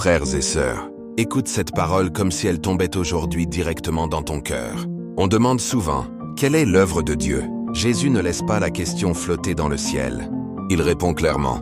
Frères et sœurs, écoute cette parole comme si elle tombait aujourd'hui directement dans ton cœur. On demande souvent, quelle est l'œuvre de Dieu? Jésus ne laisse pas la question flotter dans le ciel. Il répond clairement.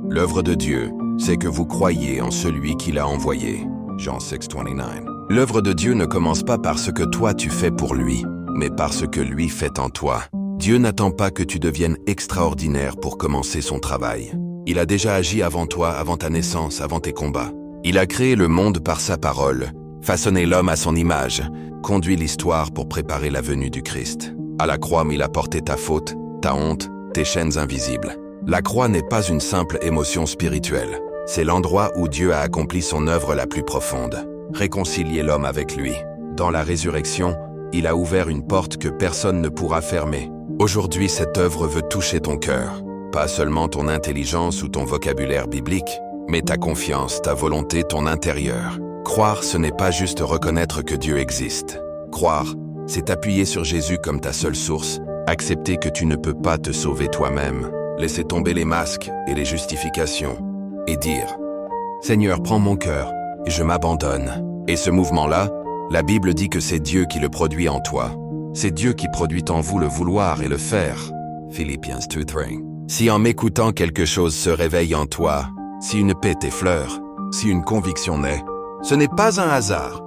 L'œuvre de Dieu, c'est que vous croyez en celui qui l'a envoyé. Jean 6:29. L'œuvre de Dieu ne commence pas par ce que toi tu fais pour lui, mais par ce que lui fait en toi. Dieu n'attend pas que tu deviennes extraordinaire pour commencer son travail. Il a déjà agi avant toi, avant ta naissance, avant tes combats. Il a créé le monde par sa parole, façonné l'homme à son image, conduit l'histoire pour préparer la venue du Christ. À la croix, il a porté ta faute, ta honte, tes chaînes invisibles. La croix n'est pas une simple émotion spirituelle. C'est l'endroit où Dieu a accompli son œuvre la plus profonde, réconcilier l'homme avec lui. Dans la résurrection, il a ouvert une porte que personne ne pourra fermer. Aujourd'hui, cette œuvre veut toucher ton cœur. Pas seulement ton intelligence ou ton vocabulaire biblique, mais ta confiance, ta volonté, ton intérieur. Croire, ce n'est pas juste reconnaître que Dieu existe. Croire, c'est t'appuyer sur Jésus comme ta seule source, accepter que tu ne peux pas te sauver toi-même, laisser tomber les masques et les justifications, et dire « Seigneur, prends mon cœur, et je m'abandonne. » Et ce mouvement-là, la Bible dit que c'est Dieu qui le produit en toi. C'est Dieu qui produit en vous le vouloir et le faire. Philippiens 2:3. Si en m'écoutant quelque chose se réveille en toi, si une paix t'effleure, si une conviction naît, ce n'est pas un hasard.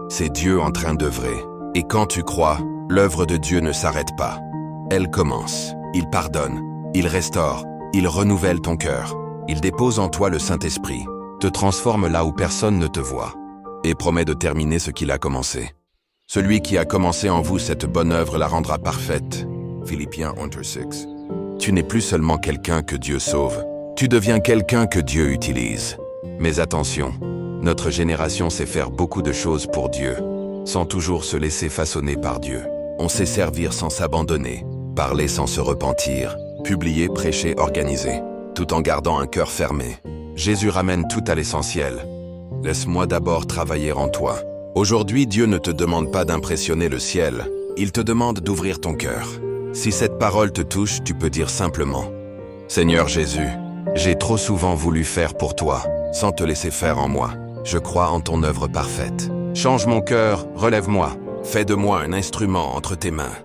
C'est Dieu en train d'œuvrer. Et quand tu crois, l'œuvre de Dieu ne s'arrête pas. Elle commence. Il pardonne. Il restaure. Il renouvelle ton cœur. Il dépose en toi le Saint-Esprit, te transforme là où personne ne te voit, et promet de terminer ce qu'il a commencé. Celui qui a commencé en vous cette bonne œuvre la rendra parfaite. Philippiens 1:6. Tu n'es plus seulement quelqu'un que Dieu sauve, tu deviens quelqu'un que Dieu utilise. Mais attention, notre génération sait faire beaucoup de choses pour Dieu, sans toujours se laisser façonner par Dieu. On sait servir sans s'abandonner, parler sans se repentir, publier, prêcher, organiser, tout en gardant un cœur fermé. Jésus ramène tout à l'essentiel. Laisse-moi d'abord travailler en toi. Aujourd'hui, Dieu ne te demande pas d'impressionner le ciel, il te demande d'ouvrir ton cœur. Si cette parole te touche, tu peux dire simplement « Seigneur Jésus, j'ai trop souvent voulu faire pour toi, sans te laisser faire en moi. Je crois en ton œuvre parfaite. Change mon cœur, relève-moi. Fais de moi un instrument entre tes mains.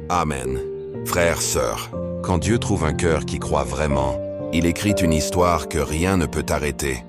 Amen. » Frères, sœurs, quand Dieu trouve un cœur qui croit vraiment, il écrit une histoire que rien ne peut arrêter.